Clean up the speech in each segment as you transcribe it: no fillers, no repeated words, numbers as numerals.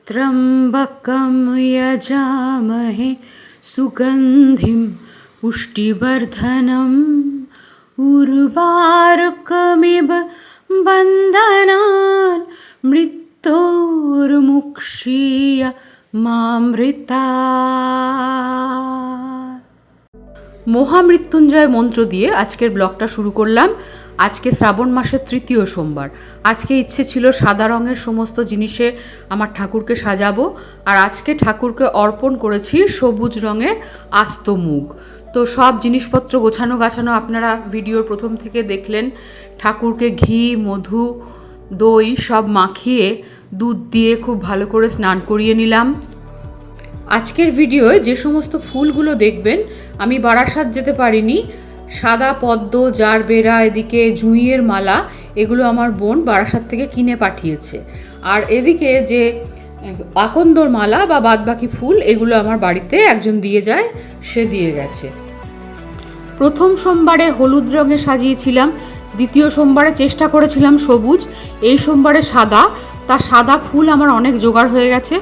त्र्यम्बकं यजामहे सुगन्धिं पुष्टिवर्धनम् उर्वारुकमिव बन्धनान् मृत्योर्मुक्षीय मामृतात्। মহামৃত্যুঞ্জয় মন্ত্র দিয়ে আজকের ব্লগটা শুরু করলাম। আজকে শ্রাবণ মাসের তৃতীয় সোমবার। আজকে ইচ্ছে ছিল সাদা রঙের সমস্ত জিনিসে আমার ঠাকুরকে সাজাবো, আর আজকে ঠাকুরকে অর্পণ করেছি সবুজ রঙের আস্ত মুগ। তো সব জিনিসপত্র গোছানো গাছানো আপনারা ভিডিওর প্রথম থেকে দেখলেন। ঠাকুরকে ঘি, মধু, দই সব মাখিয়ে দুধ দিয়ে খুব ভালো করে স্নান করিয়ে নিলাম। আজকের ভিডিওয় যে সমস্ত ফুলগুলো দেখবেন, আমি বারাসাত যেতে পারিনি। সাদা পদ্ম, জারবেরা, এদিকে জুঁইয়ের মালা, এগুলো আমার বোন বারাসাত থেকে কিনে পাঠিয়েছে। আর এদিকে যে আকন্দর মালা বা বাদবাকি ফুল, এগুলো আমার বাড়িতে একজন দিয়ে যায়, সে দিয়ে গেছে। প্রথম সোমবারে হলুদ রঙে সাজিয়েছিলাম, দ্বিতীয় সোমবারে চেষ্টা করেছিলাম সবুজ, এই সোমবারে সাদা। তা সাদা ফুল আমার অনেক জোগাড় হয়ে গেছে।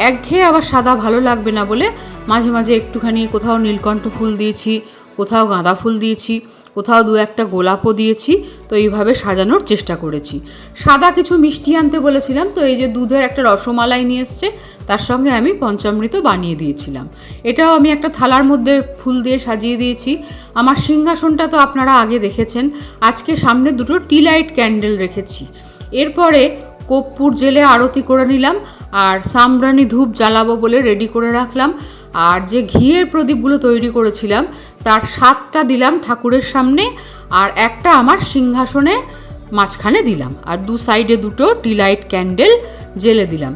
একঘেয়ে আবার সাদা ভালো লাগবে না বলে মাঝে মাঝে একটুখানি কোথাও নীলকণ্ঠ ফুল দিয়েছি, কোথাও গাঁদা ফুল দিয়েছি, কোথাও দু একটা গোলাপও দিয়েছি। তো এইভাবে সাজানোর চেষ্টা করেছি। সাদা কিছু মিষ্টি আনতে বলেছিলাম, তো এই যে দুধের একটা রসমালাই নিয়ে এসছে, তার সঙ্গে আমি পঞ্চামৃত বানিয়ে দিয়েছিলাম। এটাও আমি একটা থালার মধ্যে ফুল দিয়ে সাজিয়ে দিয়েছি। আমার সিংহাসনটা তো আপনারা আগে দেখেছেন। আজকে সামনে দুটো টি লাইট ক্যান্ডেল রেখেছি। এরপরে কর্পূর জেলে আরতি করে নিলাম, আর সাম্রানি ধূপ জ্বালাবো বলে রেডি করে রাখলাম। আর যে ঘিয়ের প্রদীপগুলো তৈরি করেছিলাম, তার 7টা দিলাম ঠাকুরের সামনে, আর একটা আমার সিংহাসনে মাঝখানে দিলাম, আর দু সাইডে দুটো টি লাইট ক্যান্ডেল জেলে দিলাম।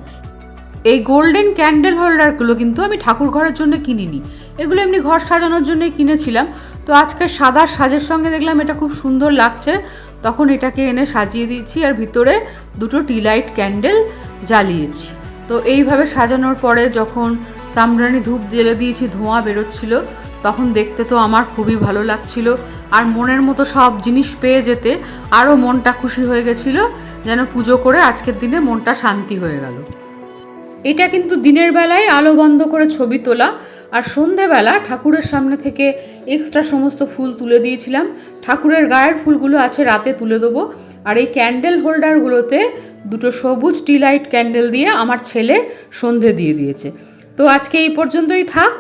এই গোল্ডেন ক্যান্ডেল হোল্ডারগুলো কিন্তু আমি ঠাকুর ঘরের জন্য কিনিনি, এগুলো এমনি ঘর সাজানোর জন্যই কিনেছিলাম। তো আজকে সাদার সাজের সঙ্গে দেখলাম এটা খুব সুন্দর লাগছে, তখন এটাকে এনে সাজিয়ে দিয়েছি, আর ভিতরে দুটো টি লাইট ক্যান্ডেল জ্বালিয়েছি। তো এইভাবে সাজানোর পরে যখন সামরানি ধূপ জ্বেলে দিয়েছি, ধোঁয়া বেরোচ্ছিল, তখন দেখতে তো আমার খুবই ভালো লাগছিল। আর মনের মতো সব জিনিস পেয়ে যেতে আরও মনটা খুশি হয়ে গেছিলো, যেন পুজো করে আজকের দিনে মনটা শান্তি হয়ে গেল। এটা কিন্তু দিনের বেলায় আলো বন্ধ করে ছবি তোলা, আর সন্ধেবেলা ঠাকুরের সামনে থেকে এক্সট্রা সমস্ত ফুল তুলে দিয়েছিলাম। ঠাকুরের গায়ের ফুলগুলো আছে রাতে তুলে দেবো। আর এই ক্যান্ডেল হোল্ডারগুলোতে দুটো সবুজ টি লাইট ক্যান্ডেল দিয়ে আমার ছেলে সন্ধে দিয়ে দিয়েছে। তো আজকে এই পর্যন্তই থাক।